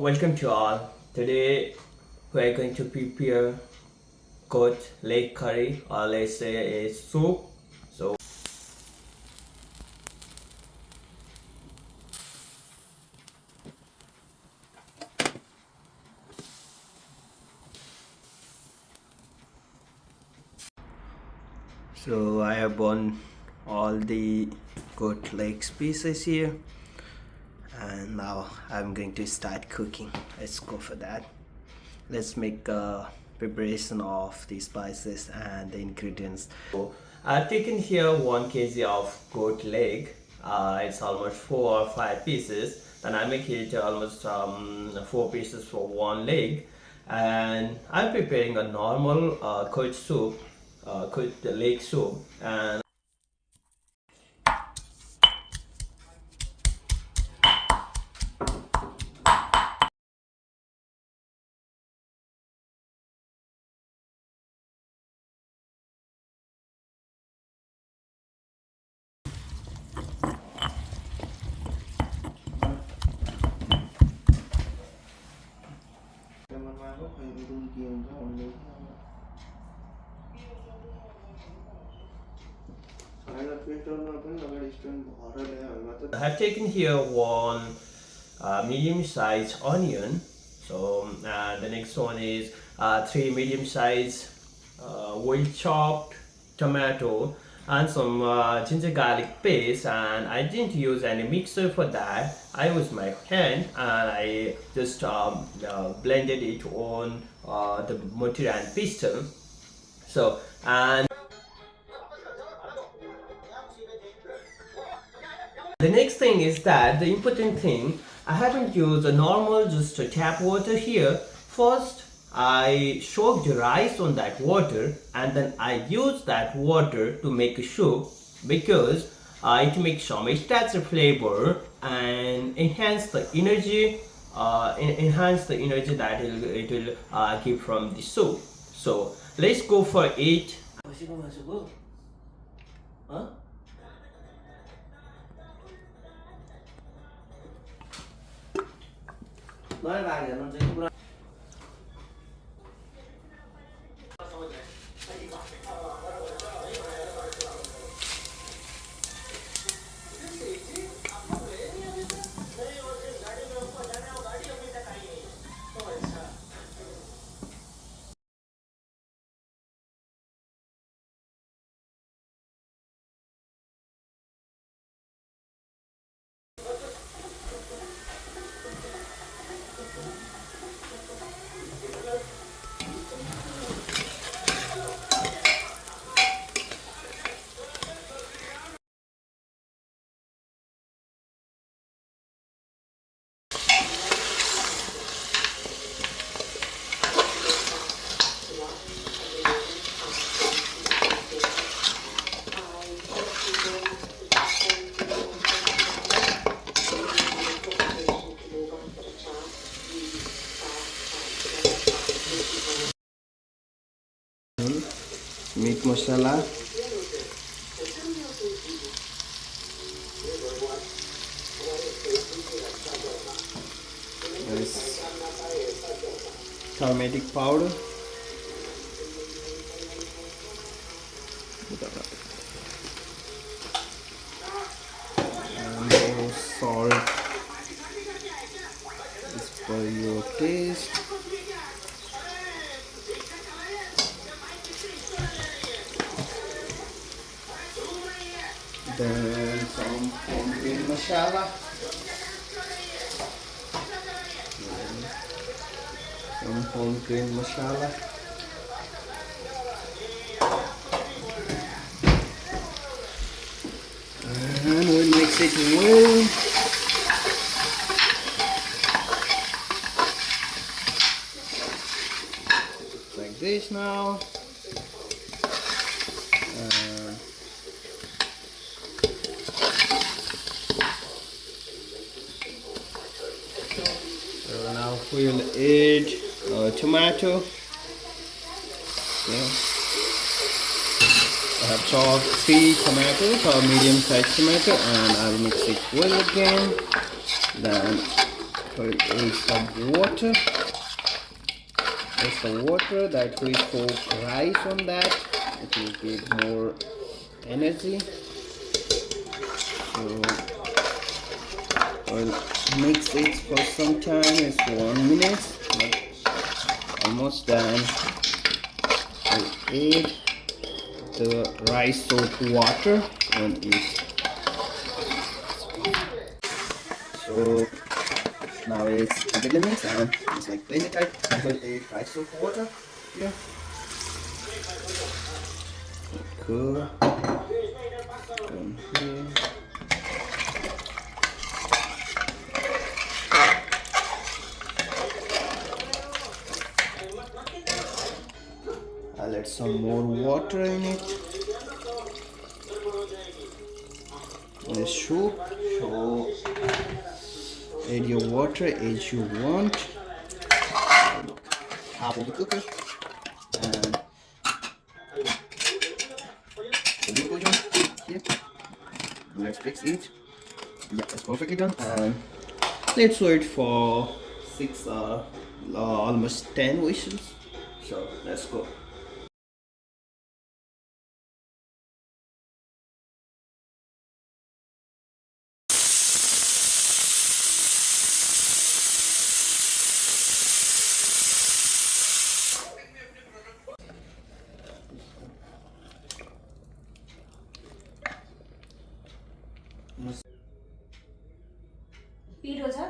Welcome to all. Today we are going to prepare goat leg curry, or let's say a soup. So I have burned all the goat legs pieces here, and now I'm going to start cooking. Let's go for that. Let's make a preparation of the spices and the ingredients. So I've taken here 1 kg of goat leg. It's almost 4 or 5 pieces. Then I make it almost 4 pieces for 1 leg. And I'm preparing a normal goat soup, goat leg soup. And I have taken here 1 medium-sized onion. So the next one is 3 medium-sized well chopped tomato and some ginger garlic paste, and I didn't use any mixer for that. I used my hand and I just blended it on the mortar and pestle. So and the next thing is that the important thing, I haven't used a normal just a tap water here. First I soak the rice on that water and then I use that water to make a soup, because it makes so much better flavor and enhance the energy that it will give from the soup. So let's go for it. Huh? Nói ra thì nó sẽ không ra. Meat masala, there is turmeric powder, and salt as per your taste. Then some pumpkin masala, and we'll mix it well. Like this now. So now we'll add tomato. Okay. I have chopped 3 tomatoes, or medium-sized tomato, and I'll mix it well again. Then put in some water. Just the water that we cook rice on that. It will give more energy. So we'll mix it for some time. It's 1 minute. Almost done. We'll add the rice soaked water on it. So now it's completely mixed and it's like plain tight. I will add rice soaked water here. Cool. From here. I'll add some more water in it. The soup. So add your water as you want. Half of the cooker. And here. Let's fix it. Yeah, it's perfectly done. And let's wait for 6 almost 10 whistles. So let's go. Speed हो जा